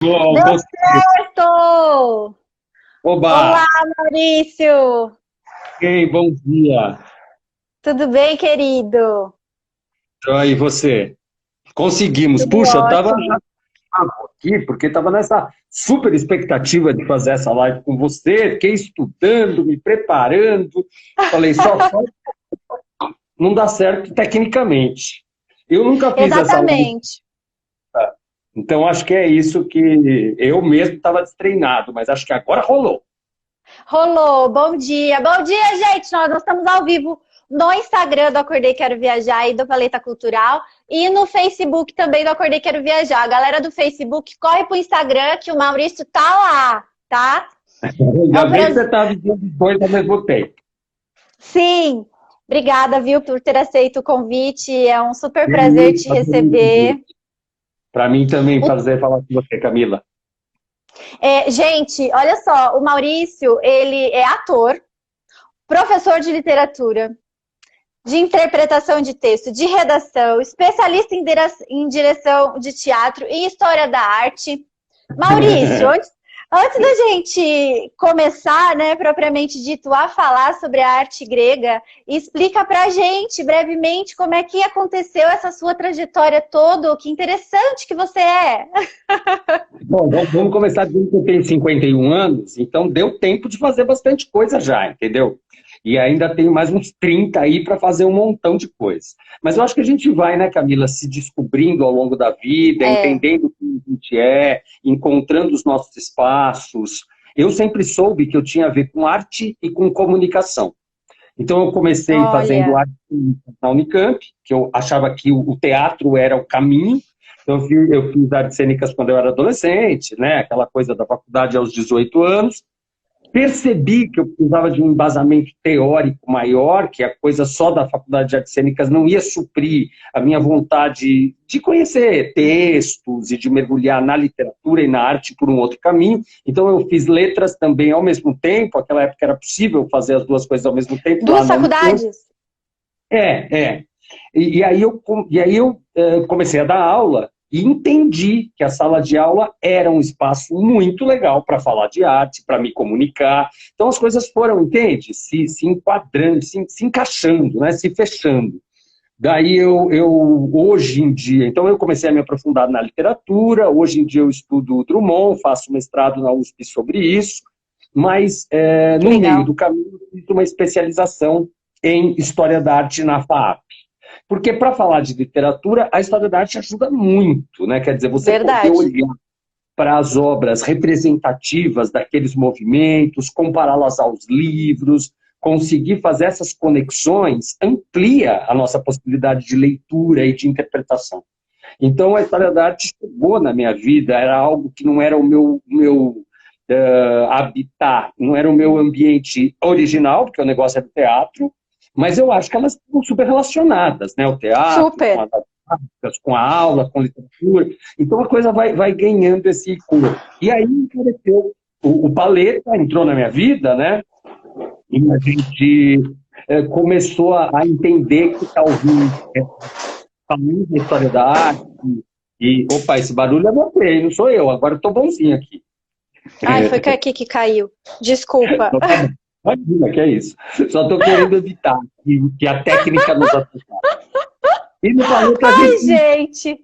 Bom, Deu certo! Oba! Olá, Maurício! Ei, bom dia. Tudo bem, querido? E você? Conseguimos. Tudo Puxa, eu estava ótimo. aqui porque estava nessa super expectativa de fazer essa live com você. Fiquei estudando, me preparando. Falei, só não dá certo tecnicamente. Eu nunca fiz essa live, Exatamente. então acho que é isso que eu mesmo estava destreinado, mas acho que agora rolou. Rolou. Bom dia. Bom dia, gente! Nós estamos ao vivo no Instagram do Acordei Quero Viajar e do Paleta Cultural e no Facebook também do Acordei Quero Viajar. A galera do Facebook, corre pro Instagram que o Maurício tá lá, tá? É Ainda um bem que você prazer. está avisando os dois ao mesmo tempo. Sim, obrigada, viu, por ter aceito o convite. É um super Que prazer isso, te receber. para mim também O prazer falar com você, Camila. Gente, olha só, o Maurício, ele é ator, professor de literatura, de interpretação de texto, de redação, especialista em direção de teatro e história da arte. Maurício, antes da gente começar, né, propriamente dito, a falar sobre a arte grega, explica pra gente, brevemente, como é que aconteceu essa sua trajetória toda, que interessante que você é. Bom, vamos começar dizendo que eu tenho 51 anos, então deu tempo de fazer bastante coisa já, entendeu? E ainda tenho mais uns 30 aí para fazer um montão de coisa. Mas eu acho que a gente vai, né, Camila, se descobrindo ao longo da vida, É, entendendo quem a gente é, encontrando os nossos espaços. Eu sempre soube que eu tinha a ver com arte e com comunicação. Então eu comecei fazendo olha, arte na Unicamp, que eu achava que o teatro era o caminho. Então eu fiz artes cênicas quando eu era adolescente, né? Aquela coisa da faculdade aos 18 anos. Percebi que eu precisava de um embasamento teórico maior, que a coisa só da faculdade de artes cênicas não ia suprir a minha vontade de conhecer textos e de mergulhar na literatura e na arte por um outro caminho. Então eu fiz letras também ao mesmo tempo, aquela época era possível fazer as duas coisas ao mesmo tempo lá duas na Unicamp. faculdades? É. E aí eu comecei a dar aula e entendi que a sala de aula era um espaço muito legal para falar de arte, para me comunicar. Então as coisas foram, entende? Se enquadrando, se encaixando, né? Se fechando. Daí hoje em dia, então eu comecei a me aprofundar na literatura, hoje em dia eu estudo Drummond, faço mestrado na USP sobre isso, mas Que no meio legal. do caminho eu fiz uma especialização em História da Arte na FAAP. Porque para falar de literatura, a História da Arte ajuda muito, né? Quer dizer, você poder Verdade. olhar para as obras representativas daqueles movimentos, compará-las aos livros, conseguir fazer essas conexões amplia a nossa possibilidade de leitura e de interpretação. Então, a história da arte chegou na minha vida, era algo que não era o meu habitat, não era o meu ambiente original, porque o negócio é do teatro, mas eu acho que elas estão super relacionadas, né? O teatro, com Super. as artes, com a aula, com a literatura. Então a coisa vai ganhando esse corpo. E aí apareceu o Paleta, entrou na minha vida, né? E a gente começou a entender que talvez falando da história da arte, opa, esse barulho é você, não sou eu, agora eu tô bonzinho aqui. Ai, foi aqui que caiu. Desculpa. Então, tá bom. Imagina, que é isso. Só estou querendo evitar que a técnica nos atrapalhe. E no Paleta a Ai, gente gente.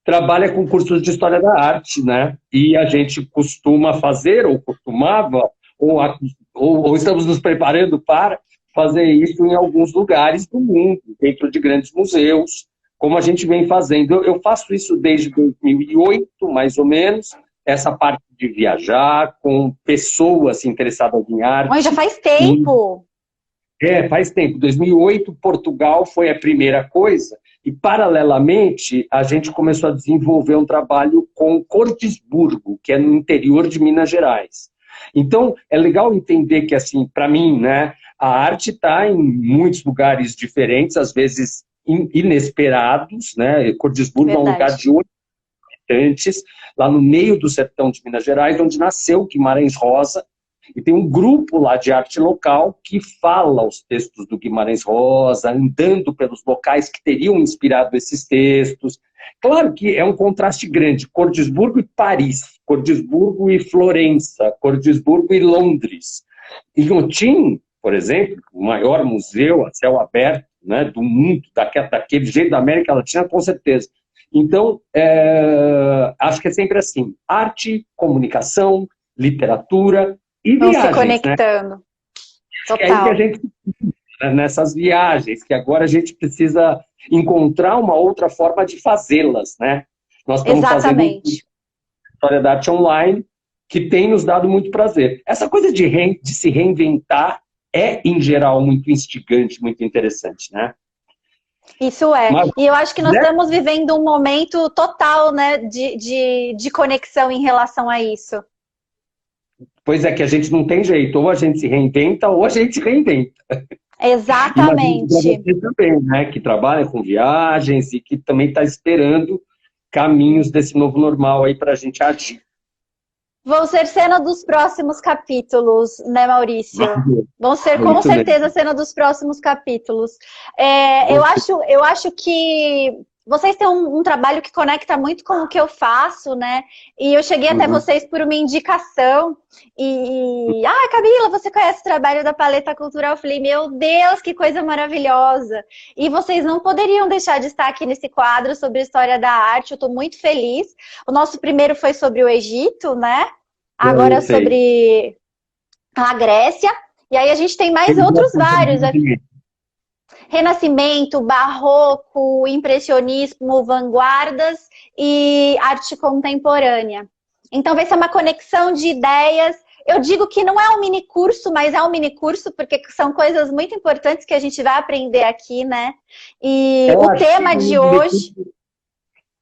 trabalha com cursos de História da Arte, né? E a gente costuma fazer, ou costumava, ou estamos nos preparando para fazer isso em alguns lugares do mundo, dentro de grandes museus, como a gente vem fazendo. Eu faço isso desde 2008, mais ou menos, essa parte de viajar com pessoas interessadas em Mãe, já arte. faz tempo. Faz tempo. 2008, Portugal foi a primeira coisa, e paralelamente a gente começou a desenvolver um trabalho com Cordisburgo, que é no interior de Minas Gerais. Então, é legal entender que, assim, para mim, né, a arte está em muitos lugares diferentes, às vezes inesperados, né? Cordisburgo é um lugar Verdade. de 8 habitantes, lá no meio do sertão de Minas Gerais, onde nasceu Guimarães Rosa, E tem um grupo lá de arte local que fala os textos do Guimarães Rosa, andando pelos locais que teriam inspirado esses textos. Claro que é um contraste grande, Cordisburgo e Paris, Cordisburgo e Florença, Cordisburgo e Londres. E Inhotim, por exemplo, o maior museu a céu aberto, né, do mundo, daquele jeito da América Latina, com certeza. Então, acho que é sempre assim, arte, comunicação, literatura e Vão viagens, se conectando. Né? É aí que a gente, nessas viagens, que agora a gente precisa encontrar uma outra forma de fazê-las, né? Nós estamos fazendo História da Arte Online, que tem nos dado muito prazer. Essa coisa de se reinventar é, em geral, muito instigante, muito interessante, né? Isso é. Mas, e eu acho que nós estamos vivendo um momento total, né, de conexão em relação a isso. Pois é, que a gente não tem jeito. Ou a gente se reinventa, ou a gente se reinventa. Exatamente. E você também, né, que trabalha com viagens e que também está esperando caminhos desse novo normal aí para a gente agir. Vão ser cena dos próximos capítulos, né, Maurício? Vão ser com certeza cena dos próximos capítulos. Eu acho que vocês têm um trabalho que conecta muito com o que eu faço, né? E eu cheguei até vocês por uma indicação. Camila, você conhece o trabalho da Paleta Cultural? Eu falei, meu Deus, que coisa maravilhosa! E vocês não poderiam deixar de estar aqui nesse quadro sobre a história da arte. Eu estou muito feliz. O nosso primeiro foi sobre o Egito, né? Agora sobre a Grécia. E aí a gente tem mais outros vários aqui. Renascimento, barroco, impressionismo, vanguardas e arte contemporânea. Então vai ser uma conexão de ideias. Eu digo que não é um mini curso, mas é um mini curso, porque são coisas muito importantes que a gente vai aprender aqui, né? E o tema de hoje...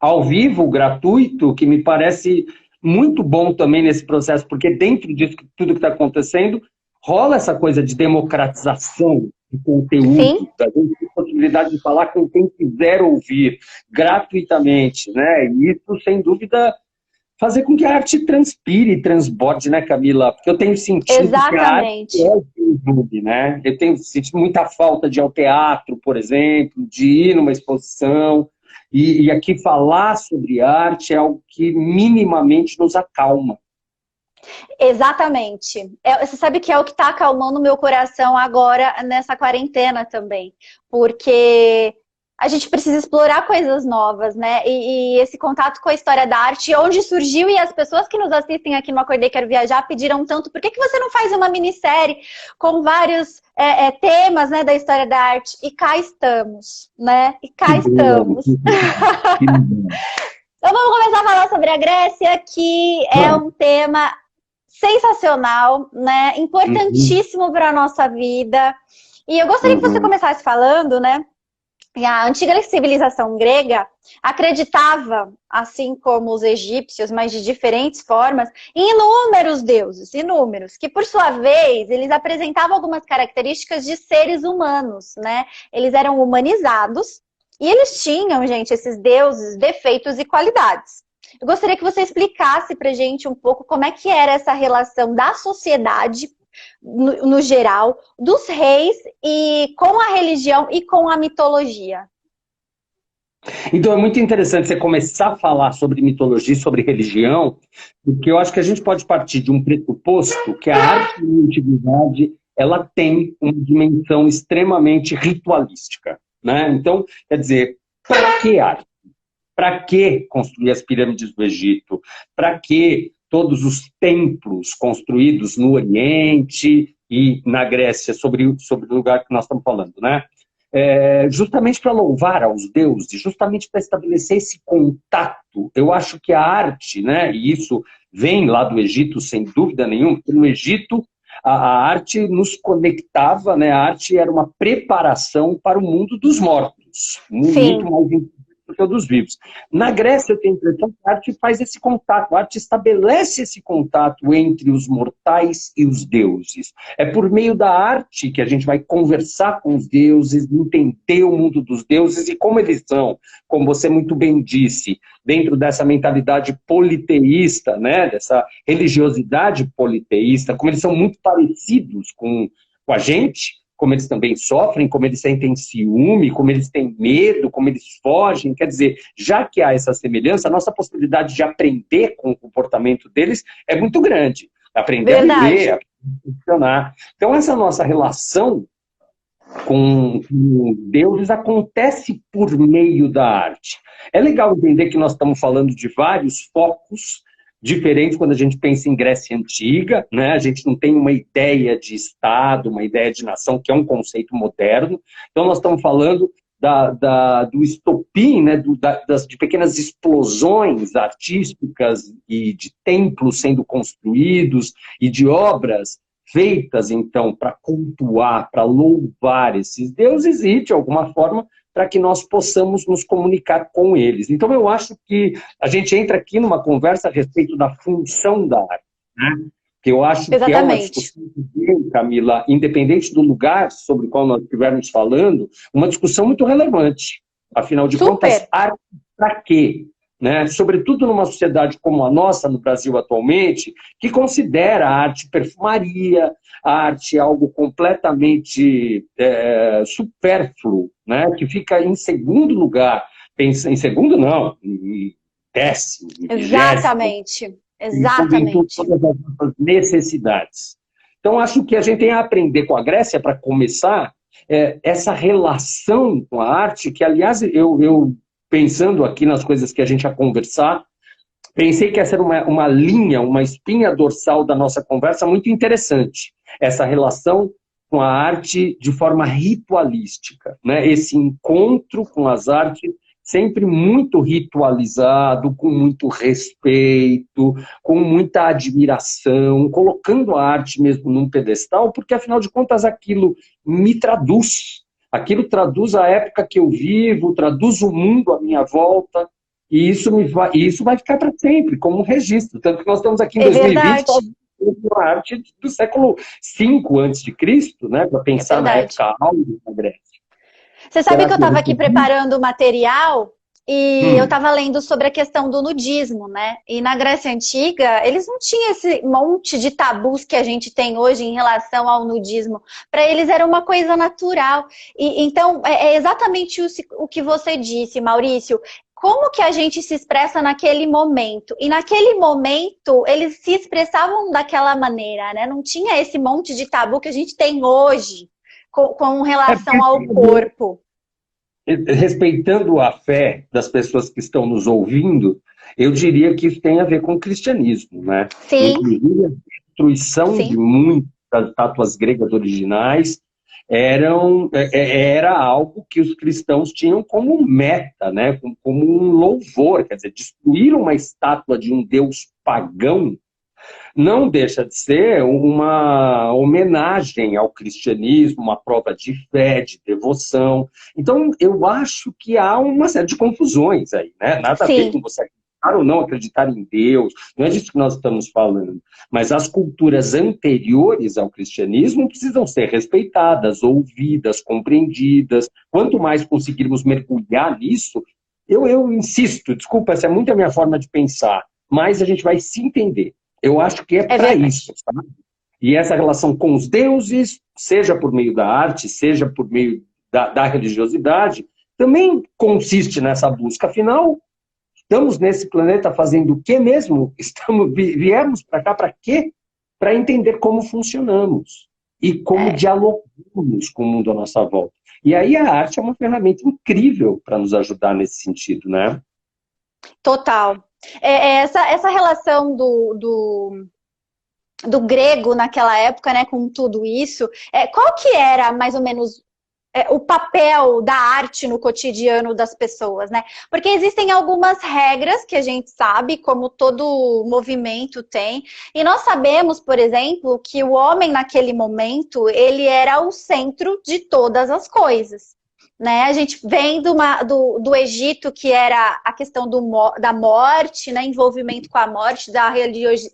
Ao vivo, gratuito, que me parece muito bom também nesse processo, porque dentro disso, tudo que está acontecendo, rola essa coisa de democratização de conteúdo, da gente ter a possibilidade de falar com quem quiser ouvir, gratuitamente, né? E isso, sem dúvida, fazer com que a arte transpire, transborde, né, Camila? Porque eu tenho sentido que a arte é o YouTube, né? Eu tenho sentido muita falta de ir ao teatro, por exemplo, de ir numa exposição, e aqui falar sobre arte é algo que minimamente nos acalma. Exatamente. Você sabe que é o que está acalmando o meu coração agora nessa quarentena também. Porque a gente precisa explorar coisas novas, né? E esse contato com a história da arte, onde surgiu, e as pessoas que nos assistem aqui no Acordei Quero Viajar pediram tanto, por que você não faz uma minissérie com vários temas, né, da história da arte? E cá estamos, né? E cá estamos. Então vamos começar a falar sobre a Grécia, que é um tema sensacional, né? Importantíssimo para a nossa vida. E eu gostaria que você começasse falando, né? A antiga civilização grega acreditava, assim como os egípcios, mas de diferentes formas, em inúmeros deuses, inúmeros, que por sua vez, eles apresentavam algumas características de seres humanos, né? Eles eram humanizados e eles tinham, gente, esses deuses, defeitos e qualidades. Eu gostaria que você explicasse pra gente um pouco como é que era essa relação da sociedade no geral, dos reis e com a religião e com a mitologia. Então é muito interessante você começar a falar sobre mitologia e sobre religião, porque eu acho que a gente pode partir de um pressuposto que a arte na antiguidade ela tem uma dimensão extremamente ritualística, né? Então, quer dizer, para que arte? Para que construir as pirâmides do Egito? Para que todos os templos construídos no Oriente e na Grécia, sobre o lugar que nós estamos falando, né? Justamente para louvar aos deuses, justamente para estabelecer esse contato. Eu acho que a arte, né, e isso vem lá do Egito, sem dúvida nenhuma, porque no Egito a arte nos conectava, né, a arte era uma preparação para o mundo dos mortos, muito mais importante porque é o dos vivos. Na Grécia, eu tenho a impressão que a arte faz esse contato, a arte estabelece esse contato entre os mortais e os deuses. É por meio da arte que a gente vai conversar com os deuses, entender o mundo dos deuses e como eles são, como você muito bem disse, dentro dessa mentalidade politeísta, né, dessa religiosidade politeísta, como eles são muito parecidos com a gente, como eles também sofrem, como eles sentem ciúme, como eles têm medo, como eles fogem. Quer dizer, já que há essa semelhança, a nossa possibilidade de aprender com o comportamento deles é muito grande. Aprender a viver, a funcionar. Então, essa nossa relação com deuses acontece por meio da arte. É legal entender que nós estamos falando de vários focos diferentes quando a gente pensa em Grécia Antiga, né? A gente não tem uma ideia de Estado, uma ideia de nação, que é um conceito moderno. Então, nós estamos falando do estopim, né? De pequenas explosões artísticas e de templos sendo construídos e de obras feitas, então, para cultuar, para louvar esses deuses e, de alguma forma, para que nós possamos nos comunicar com eles. Então, eu acho que a gente entra aqui numa conversa a respeito da função da arte, né? Que eu acho que é uma discussão, Camila, independente do lugar sobre o qual nós estivermos falando, uma discussão muito relevante. Afinal de contas, arte para quê? Né? Sobretudo numa sociedade como a nossa, no Brasil atualmente, que considera a arte perfumaria, a arte algo completamente supérfluo, né? Que fica em segundo lugar, pensa, em segundo não, em décimo, em exatamente, exatamente. Em todas as nossas necessidades. Então, acho que a gente tem a aprender com a Grécia, para começar, essa relação com a arte, que, aliás, eu pensando aqui nas coisas que a gente ia conversar, pensei que essa era uma linha, uma espinha dorsal da nossa conversa muito interessante. Essa relação com a arte de forma ritualística, né? Esse encontro com as artes sempre muito ritualizado, com muito respeito, com muita admiração, colocando a arte mesmo num pedestal, porque, afinal de contas, aquilo me traduz. Aquilo traduz a época que eu vivo, traduz o mundo à minha volta, e isso vai ficar para sempre, como um registro. Tanto que nós estamos aqui em 2020 a arte do século V a.C., né, para pensar na época áurea da Grécia. Você sabe que eu estava aqui preparando o material e eu estava lendo sobre a questão do nudismo, né? E na Grécia Antiga, eles não tinham esse monte de tabus que a gente tem hoje em relação ao nudismo. Para eles era uma coisa natural. Então, é exatamente o que você disse, Maurício. Como que a gente se expressa naquele momento? E naquele momento, eles se expressavam daquela maneira, né? Não tinha esse monte de tabu que a gente tem hoje com relação ao corpo. Respeitando a fé das pessoas que estão nos ouvindo, eu diria que isso tem a ver com o cristianismo, né? Sim. Inclusive, a destruição de muitas estátuas gregas originais era algo que os cristãos tinham como meta, né? Como um louvor, quer dizer, destruir uma estátua de um deus pagão não deixa de ser uma homenagem ao cristianismo, uma prova de fé, de devoção. Então, eu acho que há uma série de confusões aí, né? Nada a ver com você acreditar ou não acreditar em Deus, não é disso que nós estamos falando. Mas as culturas anteriores ao cristianismo precisam ser respeitadas, ouvidas, compreendidas. Quanto mais conseguirmos mergulhar nisso, eu insisto, desculpa, essa é muito a minha forma de pensar, mas a gente vai se entender. Eu acho que é para isso, sabe? E essa relação com os deuses, seja por meio da arte, seja por meio da religiosidade, também consiste nessa busca. Afinal, estamos nesse planeta fazendo o que mesmo? Viemos para cá para quê? Para entender como funcionamos e como dialogamos com o mundo à nossa volta. E aí a arte é uma ferramenta incrível para nos ajudar nesse sentido, né? Total. Essa relação do grego naquela época, né, com tudo isso, qual que era mais ou menos o papel da arte no cotidiano das pessoas, né? Porque existem algumas regras que a gente sabe, como todo movimento tem, e nós sabemos, por exemplo, que o homem naquele momento, ele era o centro de todas as coisas, né? A gente vem do Egito, que era a questão da morte, né? Envolvimento com a morte, da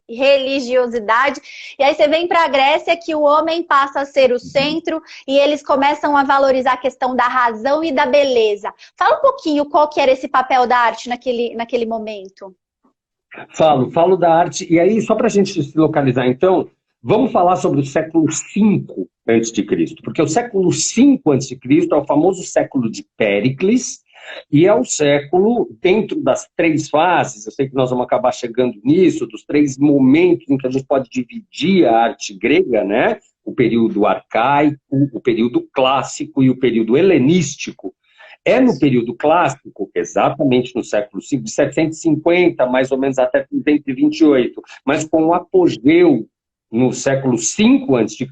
religiosidade. E aí você vem para a Grécia, que o homem passa a ser o centro e eles começam a valorizar a questão da razão e da beleza. Fala um pouquinho qual que era esse papel da arte naquele momento. Falo da arte. E aí, só para a gente se localizar, então, vamos falar sobre o século V a.C., porque o século V a.C. é o famoso século de Péricles, e é o século, dentro das 3 fases, eu sei que nós vamos acabar chegando nisso, dos 3 momentos em que a gente pode dividir a arte grega, né? O período arcaico, o período clássico e o período helenístico. É no período clássico, exatamente no século V, de 750, mais ou menos até 328, mas com o apogeu no século V a.C.,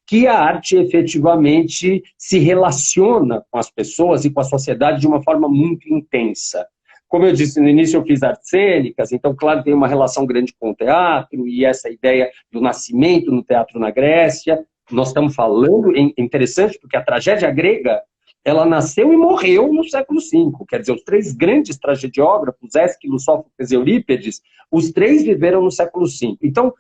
que a arte efetivamente se relaciona com as pessoas e com a sociedade de uma forma muito intensa. Como eu disse no início, eu fiz artes cênicas, então, claro, tem uma relação grande com o teatro, e essa ideia do nascimento no teatro na Grécia. Nós estamos falando, é interessante, porque a tragédia grega, ela nasceu e morreu no século V. Quer dizer, os 3 grandes tragediógrafos, Ésquilo, Sófocles e Eurípides, os 3 viveram no século V. Então,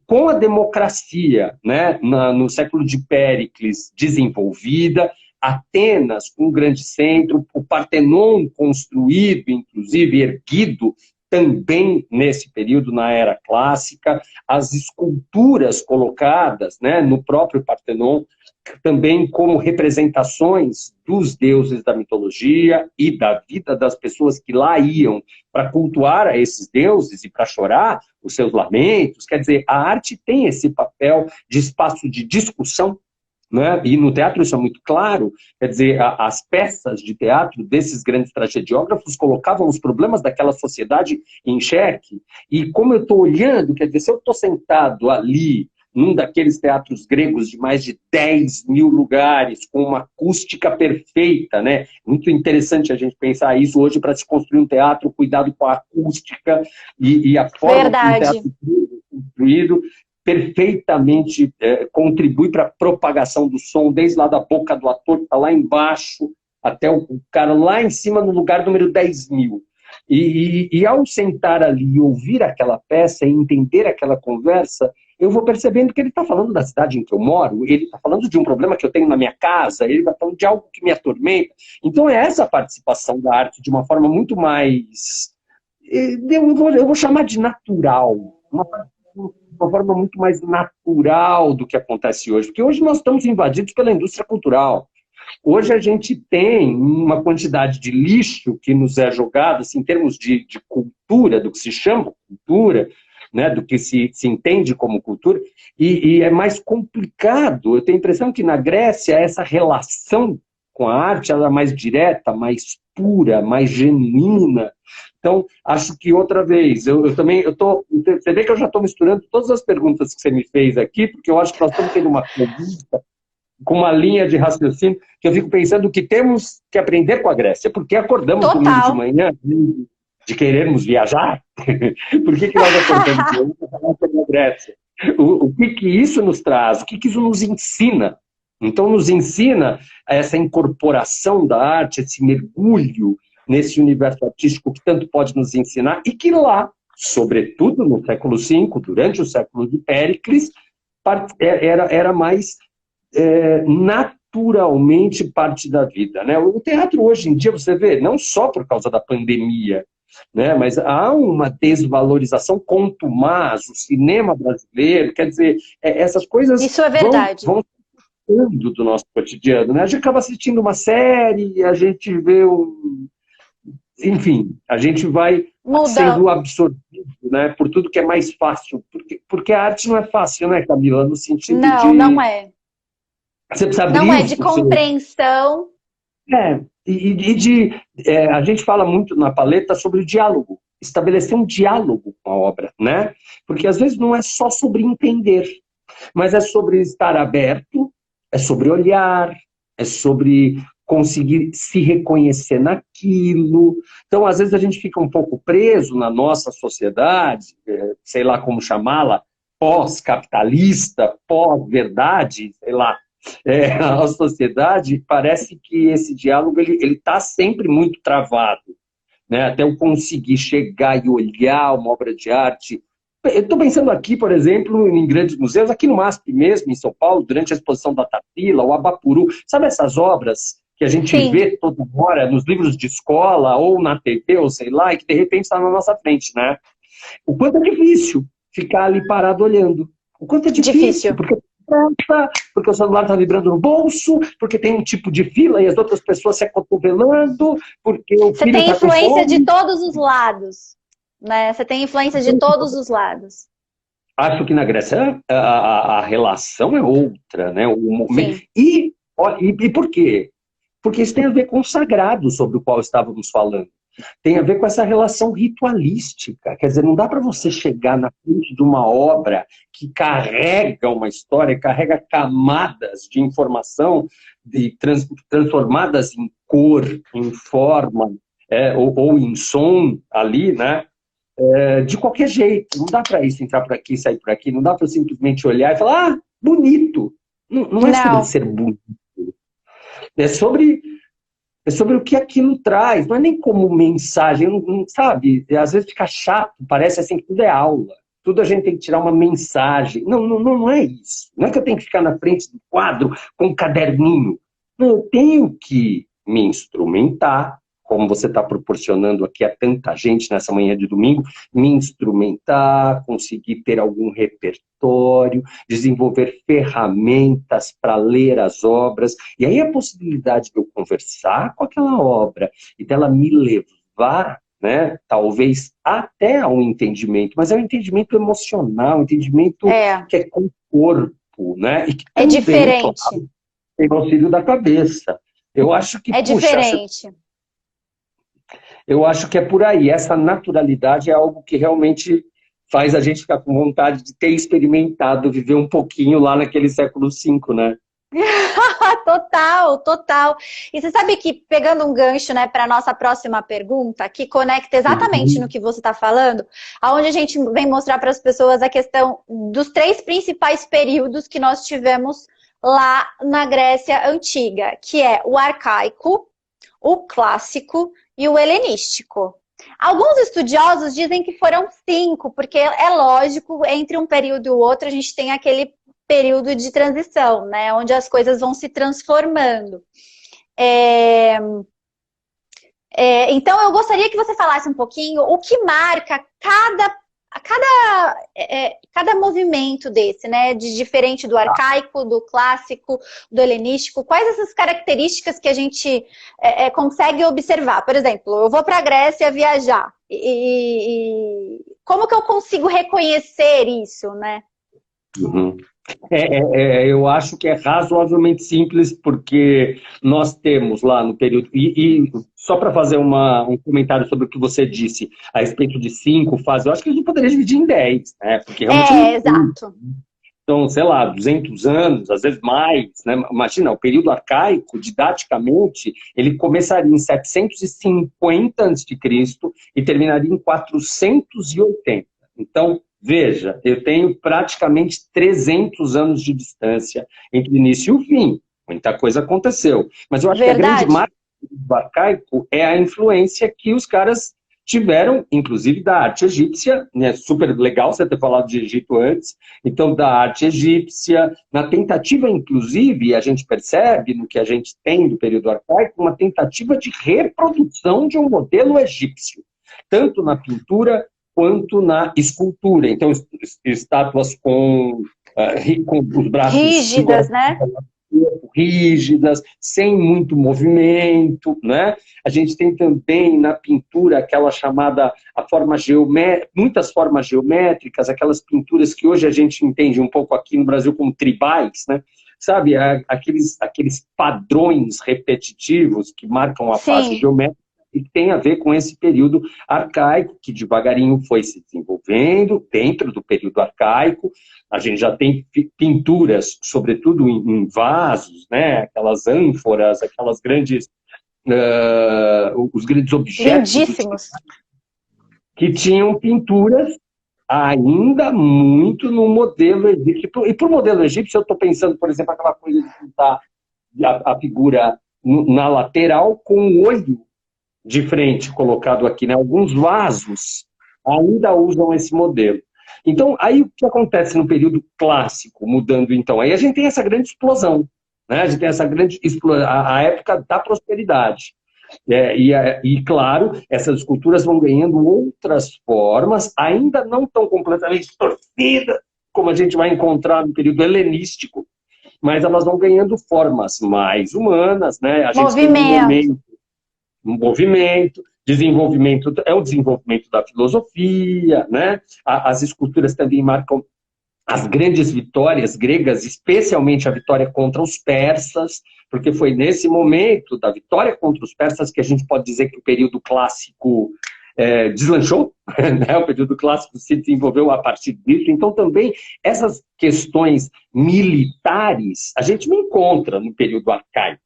com a democracia, né, no século de Péricles desenvolvida, Atenas, um grande centro, o Partenon construído, inclusive erguido, também nesse período, na era clássica, as esculturas colocadas, né, no próprio Partenon, também como representações dos deuses da mitologia e da vida das pessoas que lá iam para cultuar a esses deuses e para chorar os seus lamentos. Quer dizer, a arte tem esse papel de espaço de discussão, né? E no teatro isso é muito claro. Quer dizer, as peças de teatro desses grandes tragediógrafos colocavam os problemas daquela sociedade em xeque. E como eu estou olhando, quer dizer, se eu estou sentado ali num daqueles teatros gregos de mais de 10 mil lugares, com uma acústica perfeita, né? Muito interessante a gente pensar isso hoje para se construir um teatro, cuidado com a acústica e a forma como o teatro é construído, perfeitamente contribui para a propagação do som, desde lá da boca do ator, que está lá embaixo, até o cara lá em cima, no lugar número 10 mil. E ao sentar ali e ouvir aquela peça e entender aquela conversa, eu vou percebendo que ele está falando da cidade em que eu moro, ele está falando de um problema que eu tenho na minha casa, ele está falando de algo que me atormenta. Então é essa participação da arte de uma forma muito mais, eu vou chamar de natural, uma forma muito mais natural do que acontece hoje, porque hoje nós estamos invadidos pela indústria cultural. Hoje a gente tem uma quantidade de lixo que nos é jogado, assim, em termos de cultura, do que se chama cultura, né, do que se entende como cultura, e é mais complicado. Eu tenho a impressão que na Grécia essa relação com a arte ela é mais direta, mais pura, mais genuína. Então, acho que outra vez, você vê que eu já estou misturando todas as perguntas que você me fez aqui, porque eu acho que nós estamos tendo uma conversa com uma linha de raciocínio que eu fico pensando que temos que aprender com a Grécia, porque acordamos domingo de manhã de querermos viajar. Por que nós acordamos para falar sobre a Grécia? O que isso nos traz? O que isso nos ensina? Então, nos ensina essa incorporação da arte, esse mergulho nesse universo artístico que tanto pode nos ensinar, e que lá, sobretudo no século V, durante o século de Péricles, era mais naturalmente parte da vida, né? O teatro hoje em dia, você vê, não só por causa da pandemia, né, mas há uma desvalorização contumaz, o cinema brasileiro, quer dizer, essas coisas isso é verdade. vão do nosso cotidiano, né? A gente acaba assistindo uma série, a gente vê enfim, a gente vai sendo absorvido, né, por tudo que é mais fácil, porque a arte não é fácil, né, Camila, no sentido não é. Você precisa abrir não é de compreensão. A gente fala muito na paleta sobre o diálogo, estabelecer um diálogo com a obra, né? Porque às vezes não é só sobre entender, mas é sobre estar aberto, é sobre olhar, é sobre conseguir se reconhecer naquilo. Então, às vezes a gente fica um pouco preso na nossa sociedade, sei lá como chamá-la, pós-capitalista, pós-verdade, sei lá, A sociedade, parece que esse diálogo ele está sempre muito travado, né? Até eu conseguir chegar e olhar uma obra de arte. Eu estou pensando aqui, por exemplo, em grandes museus, aqui no MASP mesmo, em São Paulo, durante a exposição da Tarsila, o Abapuru. Sabe essas obras que a gente Sim. vê toda hora nos livros de escola, ou na TV, ou sei lá, e que de repente está na nossa frente, né? O quanto é difícil ficar ali parado olhando. O quanto é difícil. Porque o celular está vibrando no bolso, porque tem um tipo de fila e as outras pessoas se acotovelando, porque o Você filho tem está com influência fome. de todos os lados, né? Você tem influência de todos os lados. Acho que na Grécia a relação é outra, né? Sim. E por quê? Porque isso tem a ver com o sagrado sobre o qual estávamos falando. Tem a ver com essa relação ritualística. Quer dizer, não dá para você chegar na frente de uma obra que carrega uma história, carrega camadas de informação transformadas em cor, em forma, ou em som ali, né? De qualquer jeito. Não dá para isso entrar por aqui, sair por aqui. Não dá para simplesmente olhar e falar, bonito. Não é sobre ser bonito. É sobre o que aquilo traz, não é nem como mensagem, sabe? Às vezes fica chato, parece assim que tudo é aula, tudo a gente tem que tirar uma mensagem. Não é isso. Não é que eu tenho que ficar na frente do quadro com um caderninho. Não, eu tenho que me instrumentar, como você está proporcionando aqui a tanta gente nessa manhã de domingo, me instrumentar, conseguir ter algum repertório, desenvolver ferramentas para ler as obras, e aí a possibilidade de eu conversar com aquela obra e dela me levar, né, talvez até a um entendimento, mas é um entendimento emocional, um entendimento que é com o corpo, né? E que é diferente. Tem o auxílio da cabeça. Eu acho que, diferente. Eu acho que é por aí. Essa naturalidade é algo que realmente faz a gente ficar com vontade de ter experimentado, viver um pouquinho lá naquele século V, né? Total. E você sabe que, pegando um gancho, né, para a nossa próxima pergunta, que conecta exatamente no que você está falando, aonde a gente vem mostrar para as pessoas a questão dos 3 principais períodos que nós tivemos lá na Grécia Antiga, que é o arcaico, o clássico e o helenístico. Alguns estudiosos dizem que foram 5, porque é lógico, entre um período e o outro, a gente tem aquele período de transição, né, onde as coisas vão se transformando. Então, eu gostaria que você falasse um pouquinho o que marca cada movimento desse, né, de diferente do arcaico, do clássico, do helenístico. Quais essas características que a gente consegue observar? Por exemplo, eu vou para a Grécia viajar e como que eu consigo reconhecer isso, né? Uhum. Eu acho que é razoavelmente simples, porque nós temos lá no período... E só para fazer um comentário sobre o que você disse a respeito de 5 fases, eu acho que a gente poderia dividir em 10, né? Porque realmente exato. Então, sei lá, 200 anos, às vezes mais, né? Imagina, o período arcaico, didaticamente, ele começaria em 750 a.C. e terminaria em 480. Então, veja, eu tenho praticamente 300 anos de distância entre o início e o fim. Muita coisa aconteceu. Mas eu acho que a grande marca do arcaico é a influência que os caras tiveram, inclusive da arte egípcia, né? Super legal você ter falado de Egito antes, então da arte egípcia, na tentativa, inclusive, a gente percebe no que a gente tem do período arcaico, uma tentativa de reprodução de um modelo egípcio, tanto na pintura quanto na escultura. Então, estátuas com os braços rígidas, né? Rígidas, sem muito movimento, né? A gente tem também na pintura aquela chamada muitas formas geométricas, aquelas pinturas que hoje a gente entende um pouco aqui no Brasil como tribais, né? Sabe, aqueles padrões repetitivos que marcam a fase geométrica, e que tem a ver com esse período arcaico, que devagarinho foi se desenvolvendo dentro do período arcaico. A gente já tem pinturas, sobretudo em vasos, né? Aquelas ânforas, aquelas grandes, os grandes objetos lindíssimos, que tinham pinturas ainda muito no modelo egípcio. E por modelo egípcio, eu estou pensando, por exemplo, aquela coisa de pintar a figura na lateral com o olho de frente colocado aqui, né? Alguns vasos ainda usam esse modelo. Então, aí o que acontece no período clássico, mudando então? Aí a gente tem essa grande explosão, né? A gente tem essa grande explosão, a época da prosperidade. E, claro, essas esculturas vão ganhando outras formas, ainda não tão completamente distorcidas, como a gente vai encontrar no período helenístico, mas elas vão ganhando formas mais humanas, né? A gente tem um movimento, desenvolvimento, é o desenvolvimento da filosofia, né? As esculturas também marcam as grandes vitórias gregas, especialmente a vitória contra os persas, porque foi nesse momento da vitória contra os persas que a gente pode dizer que o período clássico deslanchou, né? O período clássico se desenvolveu a partir disso. Então, também, essas questões militares, a gente não encontra no período arcaico.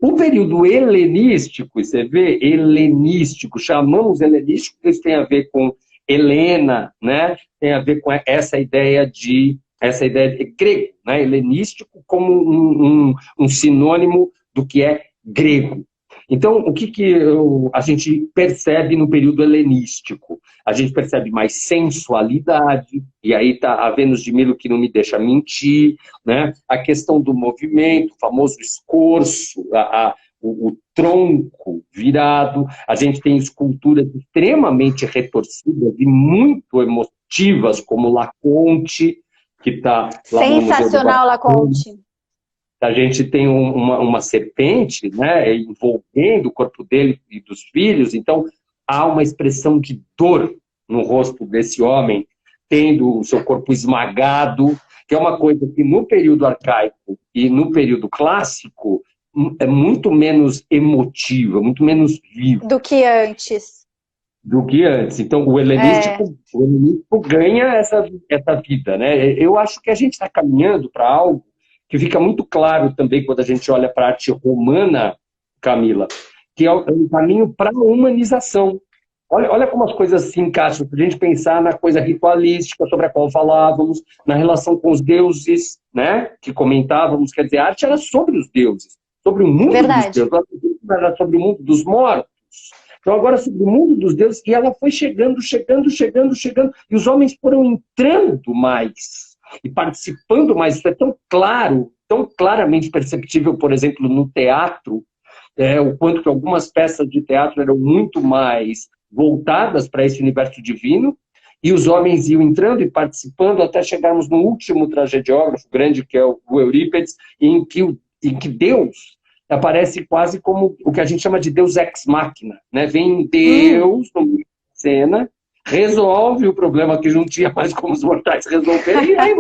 O período helenístico, você vê, helenístico, chamamos helenístico, porque isso tem a ver com Helena, né? Tem a ver com essa ideia de grego, né? Helenístico como um sinônimo do que é grego. Então, o que a gente percebe no período helenístico? A gente percebe mais sensualidade, e aí está a Vênus de Milo que não me deixa mentir, né? A questão do movimento, o famoso escorço, o tronco virado. A gente tem esculturas extremamente retorcidas e muito emotivas, como Laconte, que está lá no Museu do Sensacional, Laconte. A gente tem uma serpente, né, envolvendo o corpo dele e dos filhos, então há uma expressão de dor no rosto desse homem, tendo o seu corpo esmagado, que é uma coisa que no período arcaico e no período clássico é muito menos emotiva, muito menos viva. Do que antes. Então, o helenístico ganha essa vida, né? Eu acho que a gente está caminhando para algo que fica muito claro também quando a gente olha para a arte romana, Camila, que é um caminho para a humanização. Olha como as coisas se encaixam, para a gente pensar na coisa ritualística sobre a qual falávamos, na relação com os deuses, né, que comentávamos, quer dizer, a arte era sobre os deuses, sobre o mundo dos deuses, era sobre o mundo dos mortos. Então agora sobre o mundo dos deuses, e ela foi chegando, e os homens foram entrando mais, e participando mais. Isso é tão claro, tão claramente perceptível, por exemplo, no teatro, o quanto que algumas peças de teatro eram muito mais voltadas para esse universo divino, e os homens iam entrando e participando até chegarmos no último tragediógrafo grande, que é o Eurípides, em que Deus aparece quase como o que a gente chama de Deus ex machina, né? Vem Deus no meio da cena, resolve o problema que não tinha mais como os mortais resolverem, e aí,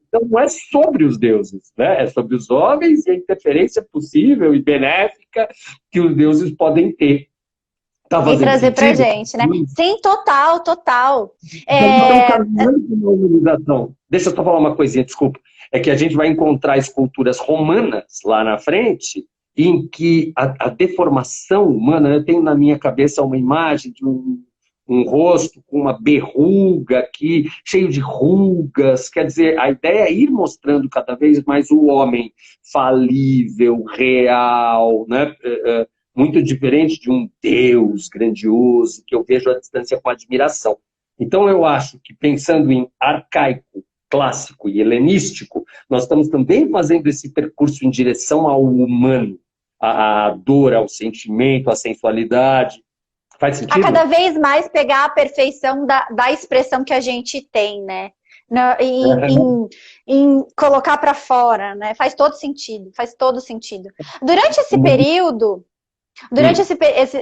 então não é sobre os deuses, né? É sobre os homens e a interferência possível e benéfica que os deuses podem ter. Tá e trazer pra gente, né? Sim, total. Então, caminhando com uma humanização. Deixa eu só falar uma coisinha, desculpa. É que a gente vai encontrar esculturas romanas lá na frente, em que a deformação humana, eu tenho na minha cabeça uma imagem de um rosto com uma berruga aqui, cheio de rugas, quer dizer, a ideia é ir mostrando cada vez mais o homem falível, real, né? Muito diferente de um Deus grandioso, que eu vejo à distância com admiração. Então eu acho que pensando em arcaico, clássico e helenístico, nós estamos também fazendo esse percurso em direção ao humano, à dor, ao sentimento, à sensualidade. Faz sentido? A cada vez mais pegar a perfeição da expressão que a gente tem, né? Em colocar para fora, né? Faz todo sentido. Durante esse período,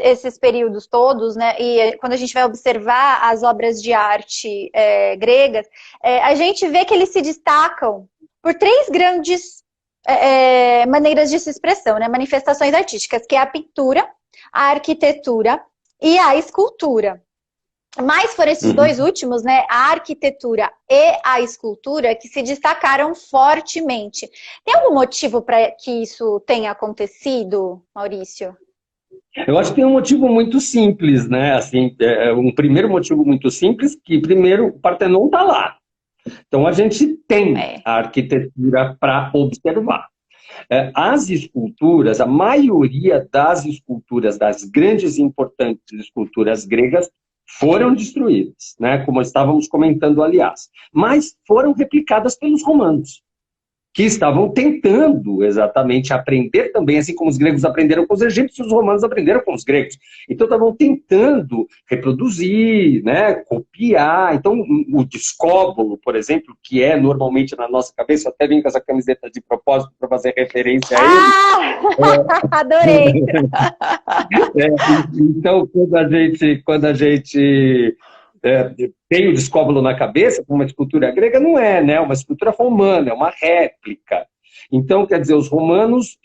esses períodos todos, né? E quando a gente vai observar as obras de arte gregas, a gente vê que eles se destacam por três grandes maneiras de se expressão, né? Manifestações artísticas, que é a pintura, a arquitetura e a escultura. Mas foram esses dois últimos, né, a arquitetura e a escultura, que se destacaram fortemente. Tem algum motivo para que isso tenha acontecido, Maurício? Eu acho que tem um motivo muito simples, né? Assim, um primeiro motivo muito simples, que primeiro o Partenon está lá. Então a gente tem É. a arquitetura para observar. As esculturas, a maioria das esculturas, das grandes e importantes esculturas gregas, foram destruídas, né? Como estávamos comentando, aliás. Mas foram replicadas pelos romanos, que estavam tentando exatamente aprender também, assim como os gregos aprenderam com os egípcios, os romanos aprenderam com os gregos. Então estavam tentando reproduzir, né, copiar. Então o discóbolo, por exemplo, que é normalmente na nossa cabeça, eu até vim com essa camiseta de propósito para fazer referência a ele. Adorei! Então quando a gente tem o discóbolo na cabeça, como uma escultura grega, não é, né? Uma escultura romana, é uma réplica. Então, quer dizer, os romanos,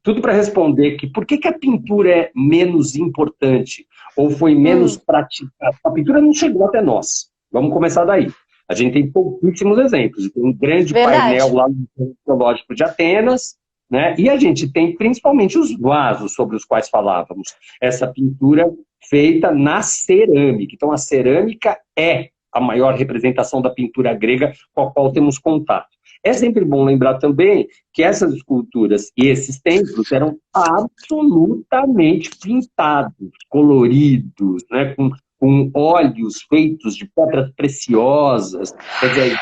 tudo para responder que por que a pintura é menos importante ou foi menos praticada? A pintura não chegou até nós. Vamos começar daí. A gente tem pouquíssimos exemplos. Tem um grande painel lá no Museu Arqueológico de Atenas, né? E a gente tem principalmente os vasos sobre os quais falávamos. Essa pintura feita na cerâmica. Então, a cerâmica é a maior representação da pintura grega com a qual temos contato. É sempre bom lembrar também que essas esculturas e esses templos eram absolutamente pintados, coloridos, né, com óleos feitos de pedras preciosas. Quer dizer,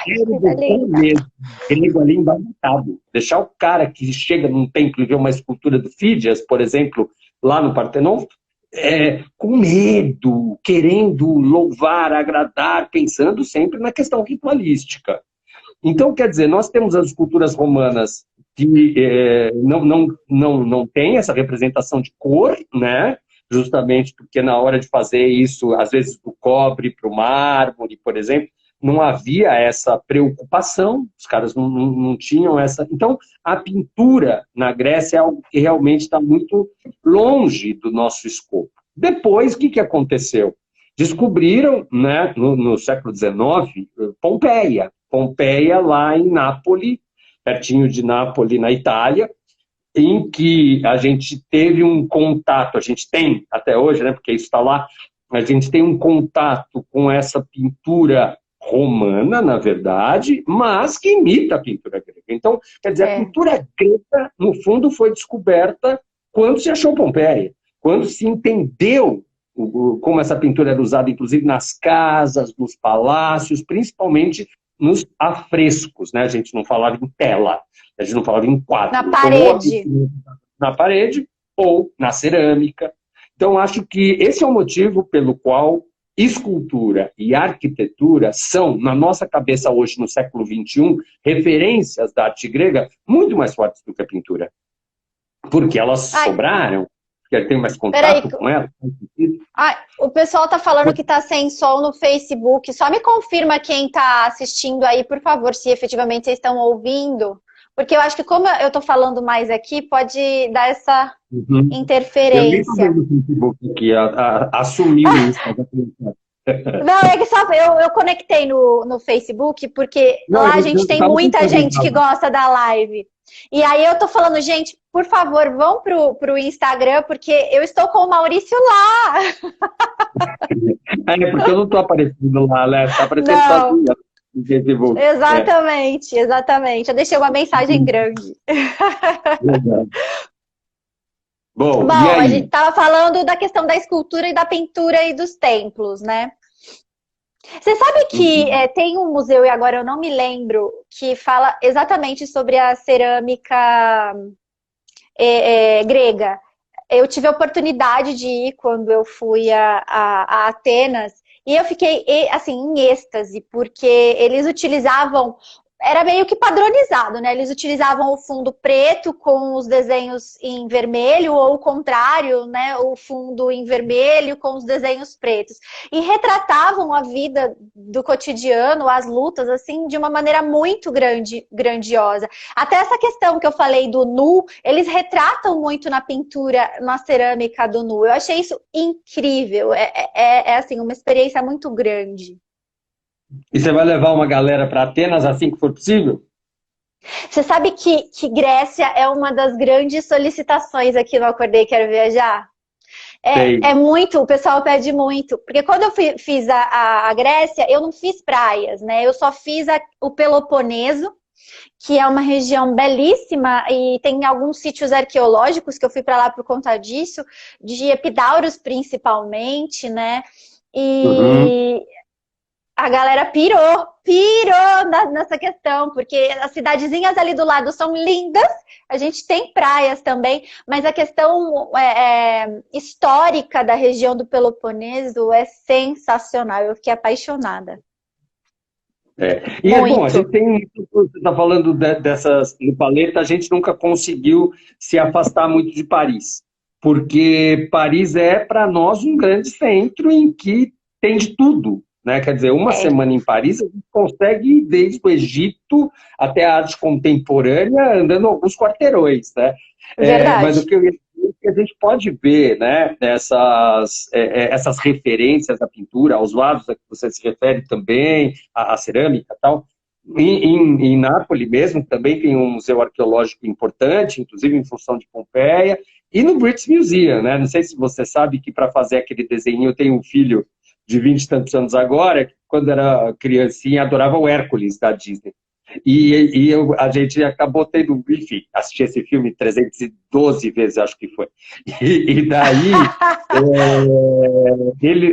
grego ali embasbacado. Deixar o cara que chega num templo e vê uma escultura do Fídias, por exemplo, lá no Partenon, com medo, querendo louvar, agradar, pensando sempre na questão ritualística. Então, quer dizer, nós temos as esculturas romanas que não tem essa representação de cor, né? Justamente porque na hora de fazer isso, às vezes do cobre para o mármore, por exemplo, não havia essa preocupação, os caras não tinham essa... Então, a pintura na Grécia é algo que realmente está muito longe do nosso escopo. Depois, o que aconteceu? Descobriram, né, no século XIX, Pompeia. Pompeia, lá em Nápoles, pertinho de Nápoles, na Itália, em que a gente teve um contato, a gente tem até hoje, né, porque isso está lá, a gente tem um contato com essa pintura romana, na verdade, mas que imita a pintura grega. Então, quer dizer, a pintura grega, no fundo, foi descoberta quando se achou Pompeia, quando se entendeu como essa pintura era usada, inclusive nas casas, nos palácios, principalmente nos afrescos, né? A gente não falava em tela, a gente não falava em quadro. Na parede. Na parede ou na cerâmica. Então, acho que esse é o motivo pelo qual escultura e arquitetura são, na nossa cabeça hoje, no século XXI, referências da arte grega muito mais fortes do que a pintura. Porque elas sobraram, porque tem mais contato com ela. O pessoal tá falando que tá sem som no Facebook. Só me confirma quem tá assistindo aí, por favor, se efetivamente vocês estão ouvindo. Porque eu acho que como eu tô falando mais aqui, pode dar essa interferência. Eu nem tô vendo o Facebook aqui, assumiu isso. Não, é que só eu conectei no Facebook, porque lá a gente tem muita gente que gosta da live. E aí eu tô falando, gente, por favor, vão pro Instagram, porque eu estou com o Maurício lá. Porque eu não tô aparecendo lá, né? Tá aparecendo sozinha no Facebook. Exatamente, exatamente. Eu deixei uma mensagem grande. Bom, a gente tava falando da questão da escultura e da pintura e dos templos, né? Você sabe que tem um museu, e agora eu não me lembro, que fala exatamente sobre a cerâmica grega. Eu tive a oportunidade de ir quando eu fui a Atenas, e eu fiquei assim, em êxtase, porque eles utilizavam... Era meio que padronizado, né? Eles utilizavam o fundo preto com os desenhos em vermelho, ou o contrário, né? O fundo em vermelho com os desenhos pretos. E retratavam a vida do cotidiano, as lutas, assim, de uma maneira muito grandiosa. Até essa questão que eu falei do nu, eles retratam muito na pintura, na cerâmica do nu. Eu achei isso incrível. Assim, uma experiência muito grande. E você vai levar uma galera para Atenas assim que for possível? Você sabe que Grécia é uma das grandes solicitações aqui no Acordei Quero Viajar? É muito, o pessoal pede muito. Porque quando eu fiz a Grécia, eu não fiz praias, né? Eu só fiz o Peloponeso, que é uma região belíssima e tem alguns sítios arqueológicos que eu fui para lá por conta disso, de Epidauros principalmente, né? E a galera pirou nessa questão, porque as cidadezinhas ali do lado são lindas, a gente tem praias também, mas a questão histórica da região do Peloponeso é sensacional, eu fiquei apaixonada. E é bom, a gente tem, você está falando dessas, no Paleta, a gente nunca conseguiu se afastar muito de Paris, porque Paris é, para nós, um grande centro em que tem de tudo, né? Quer dizer, uma semana em Paris, a gente consegue ir desde o Egito até a arte contemporânea, andando alguns quarteirões, né? Verdade. Mas o que eu ia dizer é que a gente pode ver, né, essas referências à pintura, aos vasos a que você se refere também, à cerâmica e tal. Em Nápoles mesmo, também tem um museu arqueológico importante, inclusive em função de Pompeia, e no British Museum, né? Não sei se você sabe que para fazer aquele desenho, eu tenho um filho de 20 e tantos anos agora, que quando era criancinha adorava o Hércules da Disney. A gente acabou tendo, enfim, assisti esse filme 312 vezes, acho que foi. E daí,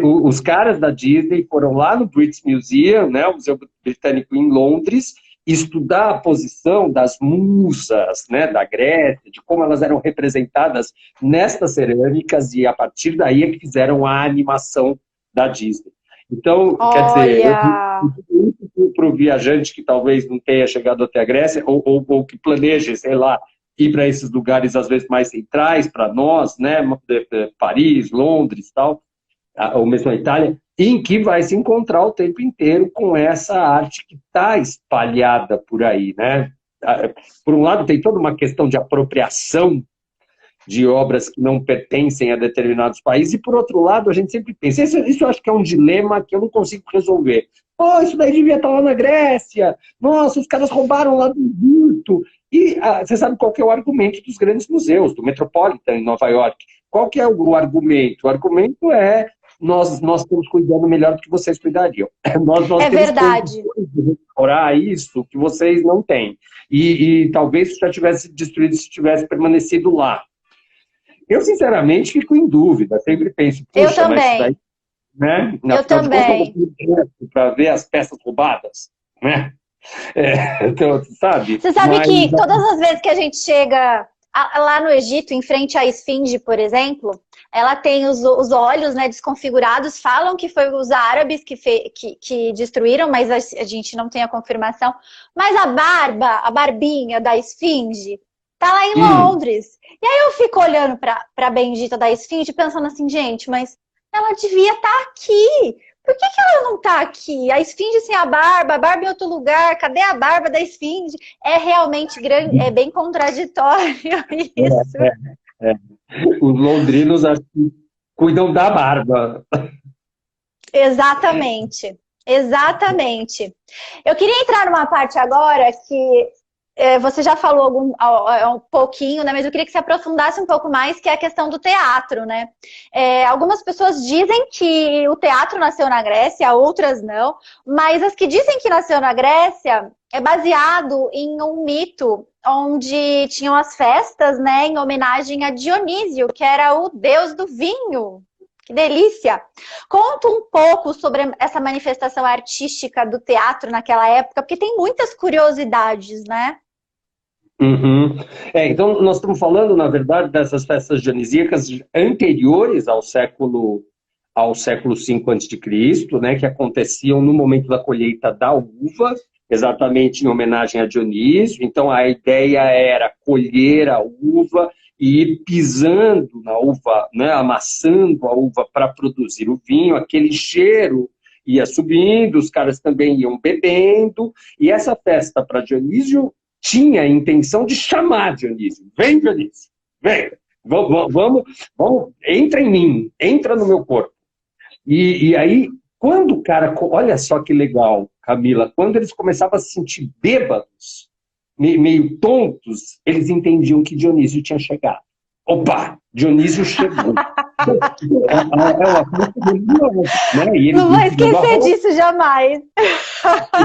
os caras da Disney foram lá no British Museum, né, o Museu Britânico em Londres, estudar a posição das musas, né, da Grécia, de como elas eram representadas nestas cerâmicas, e a partir daí é que fizeram a animação da Disney. Então, quer dizer, para o viajante que talvez não tenha chegado até a Grécia, ou que planeje, sei lá, ir para esses lugares às vezes mais centrais para nós, né, Paris, Londres, tal, ou mesmo a Itália, em que vai se encontrar o tempo inteiro com essa arte que está espalhada por aí, né? Por um lado, tem toda uma questão de apropriação de obras que não pertencem a determinados países, e por outro lado, a gente sempre pensa, isso eu acho que é um dilema que eu não consigo resolver. Oh, isso daí devia estar lá na Grécia, nossa, os caras roubaram lá do Egito. E você sabe qual que é o argumento dos grandes museus, do Metropolitan em Nova York. Qual que é o argumento? O argumento é, nós estamos cuidando melhor do que vocês cuidariam. Nós é temos verdade. De restaurar isso que vocês não têm. E talvez isso já tivesse destruído se tivesse permanecido lá. Eu, sinceramente, fico em dúvida. Sempre penso, puxa, eu também. Mas isso daí, né? Eu também. Para ver as peças roubadas, né? Então, sabe? Você sabe que todas as vezes que a gente chega lá no Egito, em frente à Esfinge, por exemplo, ela tem os olhos, né, desconfigurados. Falam que foi os árabes que destruíram, mas a gente não tem a confirmação. Mas a barbinha da Esfinge, tá lá em Londres. E aí eu fico olhando pra bendita da Esfinge, pensando assim, gente, mas ela devia estar aqui. Por que ela não tá aqui? A Esfinge sem a barba em outro lugar, cadê a barba da Esfinge? É realmente grande, é bem contraditório isso. Os londrinos acho que cuidam da barba. Exatamente. Eu queria entrar numa parte agora que você já falou um pouquinho, né? Mas eu queria que você aprofundasse um pouco mais, que é a questão do teatro, né? Algumas pessoas dizem que o teatro nasceu na Grécia, outras não, mas as que dizem que nasceu na Grécia é baseado em um mito onde tinham as festas, né, em homenagem a Dionísio, que era o deus do vinho. Que delícia! Conta um pouco sobre essa manifestação artística do teatro naquela época, porque tem muitas curiosidades, né? Então, nós estamos falando, na verdade, dessas festas dionisíacas anteriores ao século V a.C., né, que aconteciam no momento da colheita da uva, exatamente em homenagem a Dionísio. Então, a ideia era colher a uva e ir pisando na uva, né, amassando a uva para produzir o vinho, aquele cheiro ia subindo, os caras também iam bebendo, e essa festa para Dionísio tinha a intenção de chamar Dionísio. Vem, Dionísio, vem, vamos, entra em mim, entra no meu corpo. E aí, quando o cara, olha só que legal, Camila, quando eles começavam a se sentir bêbados, meio tontos, eles entendiam que Dionísio tinha chegado. Opa, Dionísio chegou. É uma coisa religiosa, né? E ele Não vou vive numa esquecer roupa. disso jamais.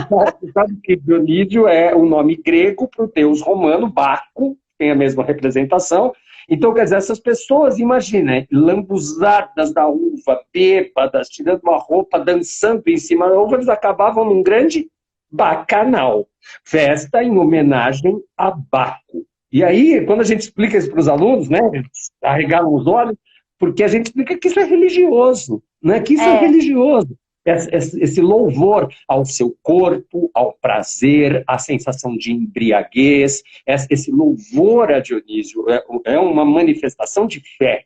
Você sabe que Dionísio é o nome grego para o deus romano, Baco, tem a mesma representação. Então, quer dizer, essas pessoas, imagina, lambuzadas da uva, bêbadas, tirando uma roupa, dançando em cima da uva, eles acabavam num grande bacanal. Festa em homenagem a Baco. E aí, quando a gente explica isso para os alunos, né, eles arregalam os olhos, porque a gente explica que isso é religioso, né, que isso é religioso. Esse louvor ao seu corpo, ao prazer, à sensação de embriaguez, esse louvor a Dionísio é uma manifestação de fé.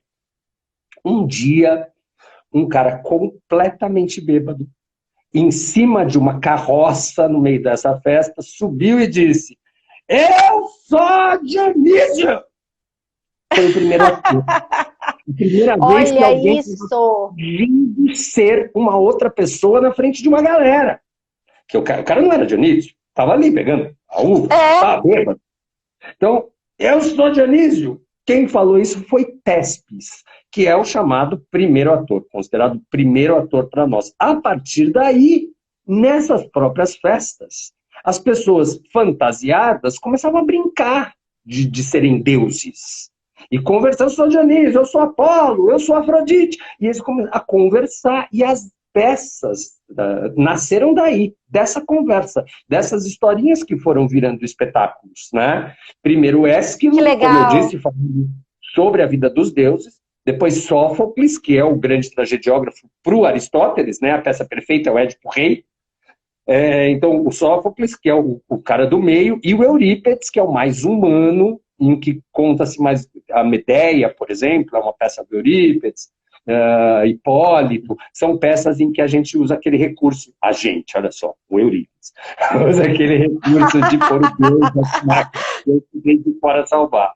Um dia, um cara completamente bêbado, em cima de uma carroça no meio dessa festa, subiu e disse: "Eu sou Dionísio!" Foi o primeiro ator. A primeira vez que Olha alguém isso! fingindo ser uma outra pessoa na frente de uma galera. Que o cara não era Dionísio, estava ali pegando a uva, estava bêbado. Então, eu sou Dionísio. Quem falou isso foi Tespes, que é o chamado primeiro ator, considerado primeiro ator para nós. A partir daí, nessas próprias festas, as pessoas fantasiadas começavam a brincar de serem deuses. E conversando, eu sou Dionísio, eu sou Apolo, eu sou Afrodite. E eles começaram a conversar, e as peças nasceram daí, dessa conversa, dessas historinhas que foram virando espetáculos, né? Primeiro Ésquilo, como eu disse, falando sobre a vida dos deuses, depois Sófocles, que é o grande tragediógrafo para o Aristóteles, né? A peça perfeita é o Édipo Rei. Então, o Sófocles, que é o cara do meio, e o Eurípides, que é o mais humano, em que conta-se mais a Medeia, por exemplo, é uma peça do Eurípides, Hipólito, são peças em que a gente usa aquele recurso, olha só, o Eurípides, usa aquele recurso de pôr o Deus nas máquinas, que vem de fora salvar.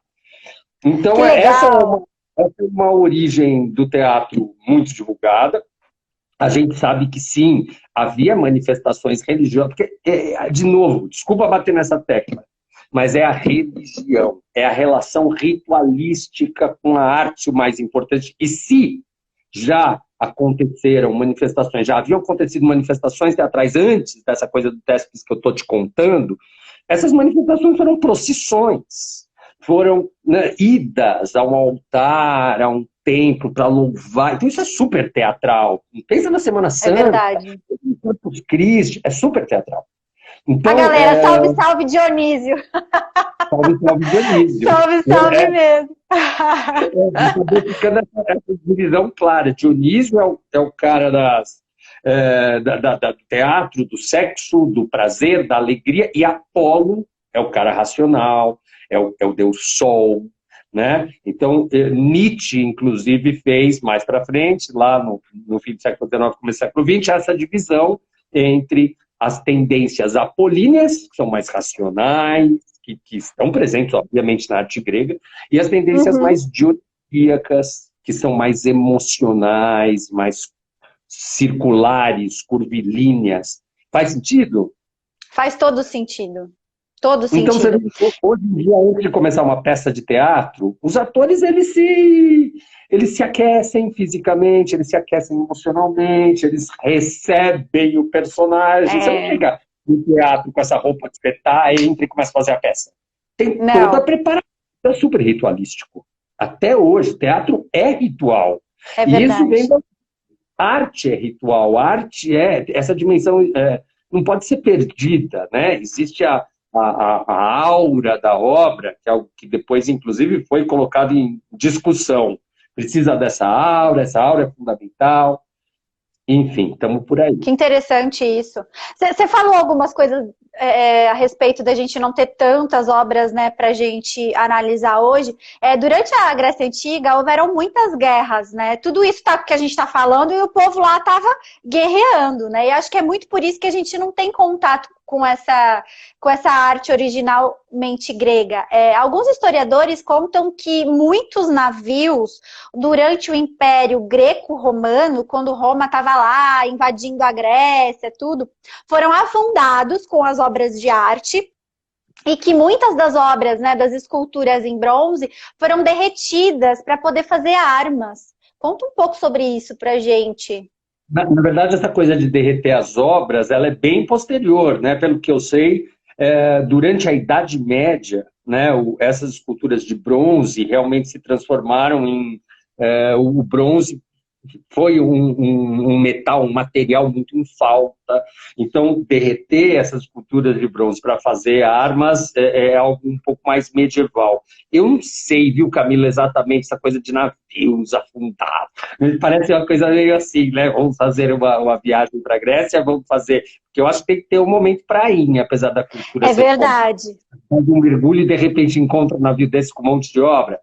Então, essa é uma origem do teatro muito divulgada. A gente sabe que sim, havia manifestações religiosas, porque, de novo, desculpa bater nessa tecla, mas é a religião, é a relação ritualística com a arte o mais importante. E se já aconteceram manifestações, já haviam acontecido manifestações teatrais antes dessa coisa do Tespes que eu estou te contando, essas manifestações foram procissões, foram, né, idas a um altar, a um templo para louvar. Então isso é super teatral. Pensa na Semana Santa, é verdade. no Corpus Christi, é super teatral. Então, a galera, salve, salve Dionísio. Salve, salve Dionísio. Salve, salve mesmo. Ficando essa divisão clara. Dionísio é o cara do teatro, do sexo, do prazer, da alegria, e Apolo é o cara racional, é o deus Sol, né? Então, Nietzsche, inclusive, fez mais para frente, lá no fim do século XIX, começo do século XX, essa divisão entre as tendências apolíneas, que são mais racionais, que estão presentes, obviamente, na arte grega, e as tendências mais dionísicas, que são mais emocionais, mais circulares, curvilíneas. Faz sentido? Faz todo sentido. Todo então, sentido. Hoje em dia, antes de começar uma peça de teatro, os atores, eles se aquecem fisicamente, eles se aquecem emocionalmente, eles recebem o personagem. Você não chega no teatro com essa roupa de espetar, entra e começa a fazer a peça. Tem toda a preparação, é super ritualístico. Até hoje, teatro é ritual. É e verdade. isso vem da arte, é ritual. Arte essa dimensão não pode ser perdida, né? Existe a aura da obra, que é algo que depois, inclusive, foi colocado em discussão. Precisa dessa aura, essa aura é fundamental. Enfim, estamos por aí. Que interessante isso. Você falou algumas coisas a respeito da gente não ter tantas obras, né, para a gente analisar hoje. Durante a Grécia Antiga, houveram muitas guerras, né? Tudo isso que a gente está falando e o povo lá estava guerreando, né? E acho que é muito por isso que a gente não tem contato com essa arte originalmente grega. Alguns historiadores contam que muitos navios, durante o Império Greco-Romano, quando Roma estava lá invadindo a Grécia, tudo, foram afundados com as obras de arte e que muitas das obras, né, das esculturas em bronze foram derretidas para poder fazer armas. Conta um pouco sobre isso para a gente. Na verdade, essa coisa de derreter as obras, ela é bem posterior, né? Pelo que eu sei, durante a Idade Média, né, essas esculturas de bronze realmente se transformaram em... o bronze foi um metal, um material muito em falta. Então, derreter essas esculturas de bronze para fazer armas é algo um pouco mais medieval. Eu não sei, viu, Camila, exatamente essa coisa de navios afundados. Parece uma coisa meio assim, né? Vamos fazer uma viagem para a Grécia, vamos fazer... Porque eu acho que tem que ter um momento para ir, né? Apesar da cultura É ser verdade. faz um mergulho e de repente encontra um navio desse com um monte de obra.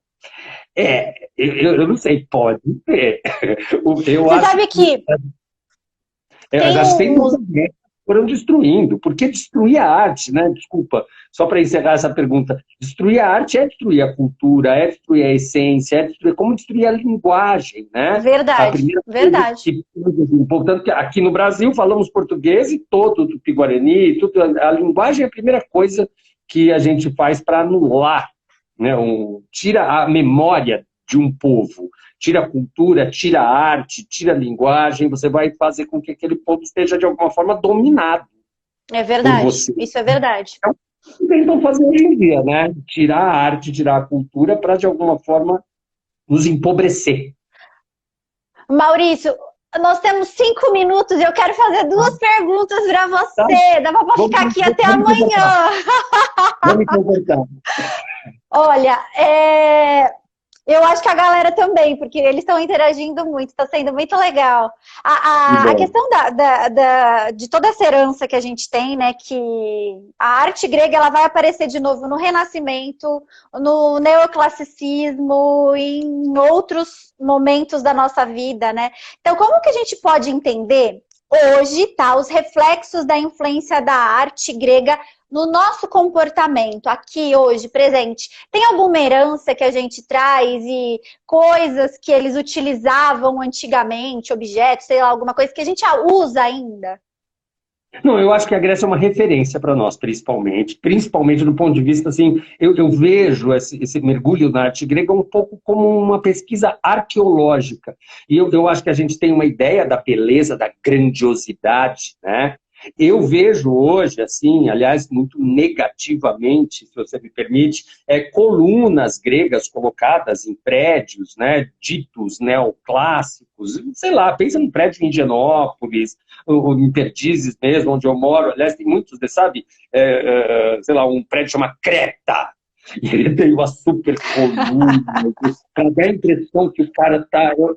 Eu não sei, pode ter. Você sabe que Acho que tem tem muita gente que foram destruindo. Por que destruir a arte, né? Desculpa, só para encerrar essa pergunta. Destruir a arte é destruir a cultura, é destruir a essência, é destruir, como destruir a linguagem, né? verdade, A primeira verdade. portanto, que aqui no Brasil falamos português e todo o Tupi-Guarani, a linguagem é a primeira coisa que a gente faz para anular, né? Tira a memória de um povo, tira a cultura, tira a arte, tira a linguagem, você vai fazer com que aquele povo esteja de alguma forma dominado É por verdade, você. isso é verdade. Então, o que tentam fazer hoje em dia, né? Tirar a arte, tirar a cultura para de alguma forma nos empobrecer. Maurício, nós temos 5 minutos e eu quero fazer 2 perguntas para você. Dá para ficar aqui até amanhã. Vamos comportar. Olha, eu acho que a galera também, porque eles estão interagindo muito, está sendo muito legal. A questão de toda essa herança que a gente tem, né, que a arte grega ela vai aparecer de novo no Renascimento, no neoclassicismo, em outros momentos da nossa vida, né? Então, como que a gente pode entender hoje, tá, os reflexos da influência da arte grega no nosso comportamento, aqui, hoje, presente? Tem alguma herança que a gente traz e coisas que eles utilizavam antigamente, objetos, sei lá, alguma coisa que a gente usa ainda? Não, eu acho que a Grécia é uma referência para nós, principalmente do ponto de vista, assim, eu vejo esse mergulho na arte grega um pouco como uma pesquisa arqueológica. E eu acho que a gente tem uma ideia da beleza, da grandiosidade, né? Eu vejo hoje, assim, aliás, muito negativamente, se você me permite, colunas gregas colocadas em prédios, né, ditos neoclássicos, sei lá, pensa num prédio em Higienópolis, ou em Perdizes mesmo, onde eu moro, aliás, tem muitos, sabe, sei lá, um prédio chama Creta, e ele tem uma super coluna, para dar a impressão que o cara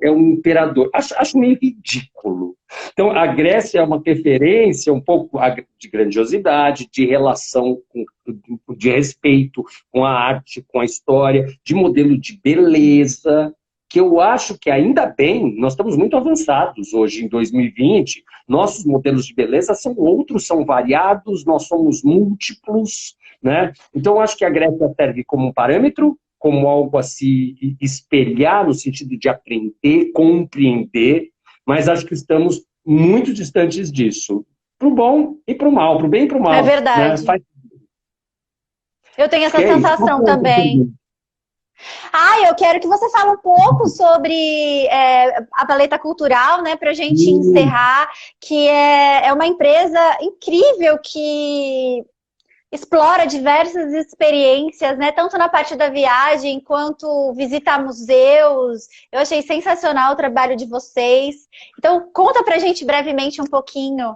é um imperador. Acho meio ridículo. Então, a Grécia é uma referência um pouco de grandiosidade, de relação, de respeito com a arte, com a história, de modelo de beleza, que eu acho que ainda bem, nós estamos muito avançados hoje em 2020, nossos modelos de beleza são outros, são variados, nós somos múltiplos, né? Então, eu acho que a Grécia serve como um parâmetro, como algo a se espelhar no sentido de aprender, compreender, mas acho que estamos muito distantes disso. Para o bom e para o mal, para o bem e para o mal. É verdade. Né? Eu tenho essa sensação também. Eu quero que você fale um pouco sobre a Paleta Cultural, né, para a gente encerrar, que é uma empresa incrível que explora diversas experiências, né, tanto na parte da viagem quanto visitar museus. Eu achei sensacional o trabalho de vocês. Então, conta pra gente brevemente um pouquinho.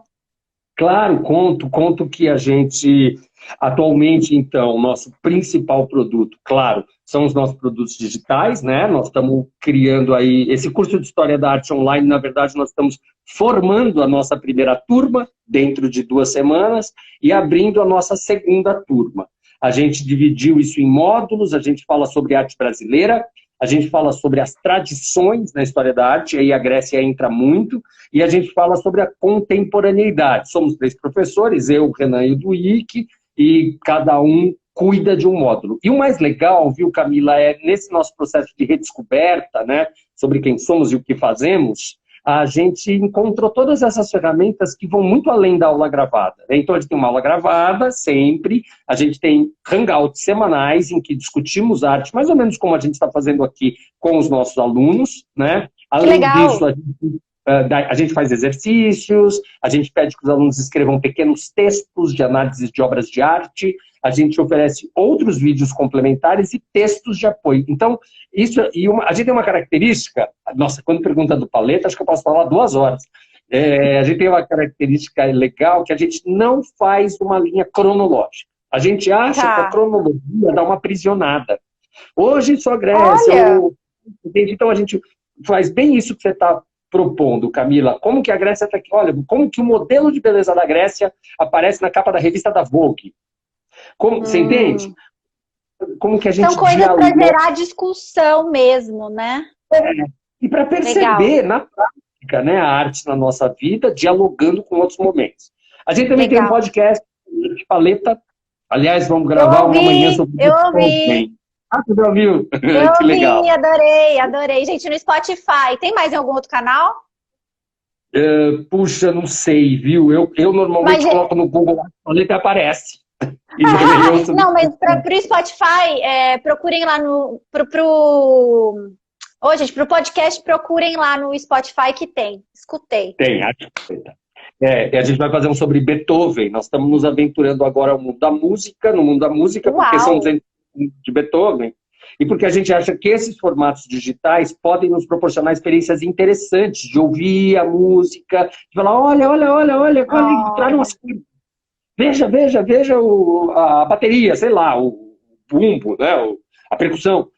Claro, conto que a gente, atualmente, então, nosso principal produto, claro, são os nossos produtos digitais, né? Nós estamos criando aí, esse curso de História da Arte Online, na verdade, nós estamos formando a nossa primeira turma, dentro de 2 semanas, e abrindo a nossa segunda turma. A gente dividiu isso em módulos, a gente fala sobre arte brasileira, a gente fala sobre as tradições na história da arte, aí a Grécia entra muito, e a gente fala sobre a contemporaneidade. Somos 3 professores, eu, o Renan e o Duíque, e cada um cuida de um módulo. E o mais legal, viu, Camila, nesse nosso processo de redescoberta, né, sobre quem somos e o que fazemos, a gente encontrou todas essas ferramentas que vão muito além da aula gravada, né? Então, a gente tem uma aula gravada sempre, a gente tem hangouts semanais em que discutimos arte, mais ou menos como a gente está fazendo aqui com os nossos alunos, né? Além disso, a gente faz exercícios, a gente pede que os alunos escrevam pequenos textos de análise de obras de arte, a gente oferece outros vídeos complementares e textos de apoio. Então, a gente tem uma característica, nossa, quando pergunta do Paleta, acho que eu posso falar 2 horas. A gente tem uma característica legal que a gente não faz uma linha cronológica. A gente acha que a cronologia dá uma aprisionada. Hoje só Grécia. Então, a gente faz bem isso que você está propondo, Camila. Como que a Grécia está aqui? Olha, como que o modelo de beleza da Grécia aparece na capa da revista da Vogue? Você entende? Como que a gente são coisas para gerar discussão mesmo, né? E para perceber na prática, né, a arte na nossa vida, dialogando com outros momentos. A gente também tem um podcast de Paleta. Aliás, vamos gravar uma manhã sobre Eu ouvi. Você já ouviu? Eu que legal. Adorei. Gente, no Spotify. Tem mais em algum outro canal? Puxa, não sei, viu? Eu normalmente coloco no Google, Paleta aparece. Não, mas para o Spotify, procurem lá no... gente, para o podcast, procurem lá no Spotify que tem. Escutei. Tem, acho que tem. A gente vai fazer um sobre Beethoven. Nós estamos nos aventurando agora no mundo da música, porque são os de Beethoven, e porque a gente acha que esses formatos digitais podem nos proporcionar experiências interessantes de ouvir a música, de falar, olha, entraram umas coisas. Veja a bateria, sei lá, o bumbo, né, a percussão.